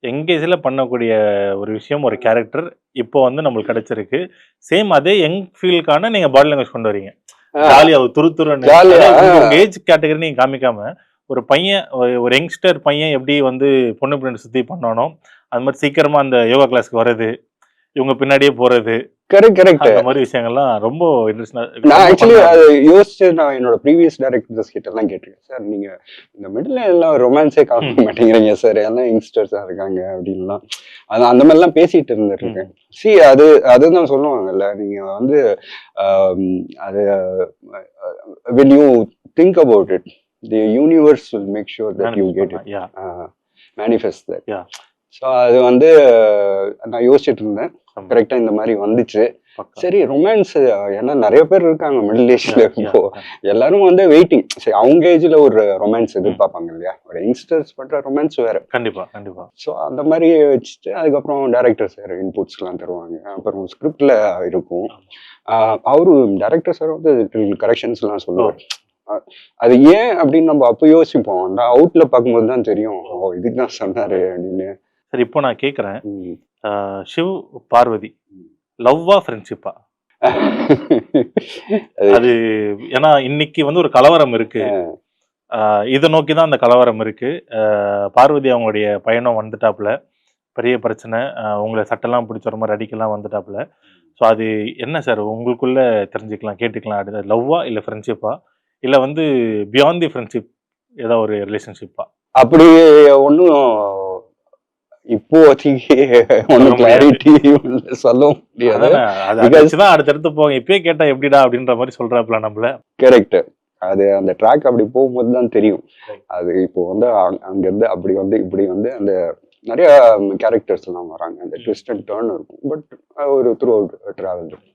எங்கேஜ்ல பண்ணக்கூடிய ஒரு விஷயம், ஒரு கேரக்டர் இப்போ வந்து நம்மளுக்கு கிடைச்சிருக்கு. சேம் அதே யங் ஃபீலுக்கான நீங்க பாடி லாங்குவேஜ் கொண்டு வரீங்க. ஜாலியா துருதுருன்னு. ஜாலியா உங்க ஏஜ் கேட்டகரி நீங்க காமிக்காம, ஒரு பையன் ஒரு யங்ஸ்டர் பையன் எப்படி வந்து பொண்ணு பின்னாடி சுத்தி பண்ணானோ, அது மாரி சீக்கிரமா அந்த யோகா கிளாஸ்க்கு வர்றது, இவங்க பின்னாடியே போறது, கரெக்ட். அந்த மாரி விஷயங்கள்லாம் ரொம்ப இன்ட்ரெஸ்டா நான் ரொம்ப ஆக்சுவலி ஃபன்னா அதை இருந்தது. யோசிச்சு நான் என்னோட ப்ரீவியஸ் டைரக்டர்ஸ் கிட்ட எல்லாம் கேட்டிருக்கேன். சார் நீங்க இந்த மிடில் எல்லாம் ரொமான்ஸே காமிக்க மாட்டேங்கிறீங்க சார், எல்லாம் யங்ஸ்டர்ஸா இருக்காங்க அப்படின்லாம். அது அந்த மாதிரிலாம் பேசிட்டு இருந்திருக்கேன். சி அதுதான் சொல்லுவாங்கல்ல, நீங்க வந்து ஆம், அது when you think about it, the universe will make sure that you manifest get பண்ணா. it, yeah, manifest that. Yeah. So அது வந்து நான் யோசிச்சுட்டு இருந்தேன். ஆமா. கரெக்டா இந்த மாதிரி வந்துச்சு. பக்கா. சரி ரொமான்ஸ், ஏன்னா நிறைய பேர் இருக்காங்க மிடில் ஏஜ்ல. யா, யா, இப்போ யா. எல்லாரும் வந்து வெயிட்டிங். சரி அவங்க ஏஜ்ல ஒரு ரொமான்ஸ் எதிர்பார்ப்பாங்க இல்லையா, ஒரு யங்ஸ்டர்ஸ் பண்ற ரொமான்ஸ் வேற. கண்டிப்பா, கண்டிப்பா. ஸோ அந்த மாதிரி வச்சுட்டு அதுக்கப்புறம் டேரக்டர் சார் இன்புட்ஸ்லாம் தருவாங்க, அப்புறம் ஸ்கிரிப்ட்ல இருக்கும். அவரு டேரக்டர் சார் வந்து கரெக்ஷன்ஸ்லாம் ஓ! சொல்லுவார். அது ஏன் அப்படின்னு நம்ம அப்போ யோசிப்போம். அந்த அவுட்ல பார்க்கும்போது தான் தெரியும், ஓ இதுக்கு தான் சொன்னாரு அப்படின்னு. சரி, இப்போ நான் கேட்கிறேன். ம். சிவ், பார்வதி லவ்வா ஃப்ரெண்ட்ஷிப்பா? அது ஏன்னா இன்னைக்கு வந்து ஒரு கலவரம் இருக்கு. இத நோக்கி தான் அந்த கலவரம் இருக்கு. பார்வதி அவங்களுடைய பையனும் வந்துட்டாப்புல. பெரிய பிரச்சனை. உங்கள சட்டெல்லாம் பிடிச்சு ஒரு மாரி அடிக்கலாம் வந்துட்டாப்புல. ஸோ அது என்ன சார் உங்களுக்குள்ள தெரிஞ்சுக்கலாம், கேட்டுக்கலாம். அது லவ்வா இல்ல ஃப்ரெண்ட்ஷிப்பா? இல்ல வந்து பியாண்ட் தி ஃப்ரெண்ட்ஷிப் ஏதோ ஒரு ரிலேஷன்ஷிப்பா? அப்படி ஒன்றும் இப்போதைக்கு சொல்ல ஒன்றும் முடியாது. கிளாரிட்டி சொல்ல முடியாது. அதானே. அத வச்சு தான் அடுத்தடுத்து போங்க. இப்பயே கேட்டா எப்படிடா அப்படின்ற மாரி சொல்றாப்புல நம்மள. கரெக்ட். அது அந்த ட்ராக் அப்படி போகும்போது தான் தெரியும். அது இப்போ வந்து அங்கிருந்து அப்படி வந்து இப்படி வந்து அந்த நிறைய கேரக்டர்ஸ் எல்லாம் வராங்க. அந்த ட்விஸ்ட் அண்ட் டர்ன் இருக்கும். பட் ஒரு த்ரூ அவுட் டிராவல் இருக்கும்.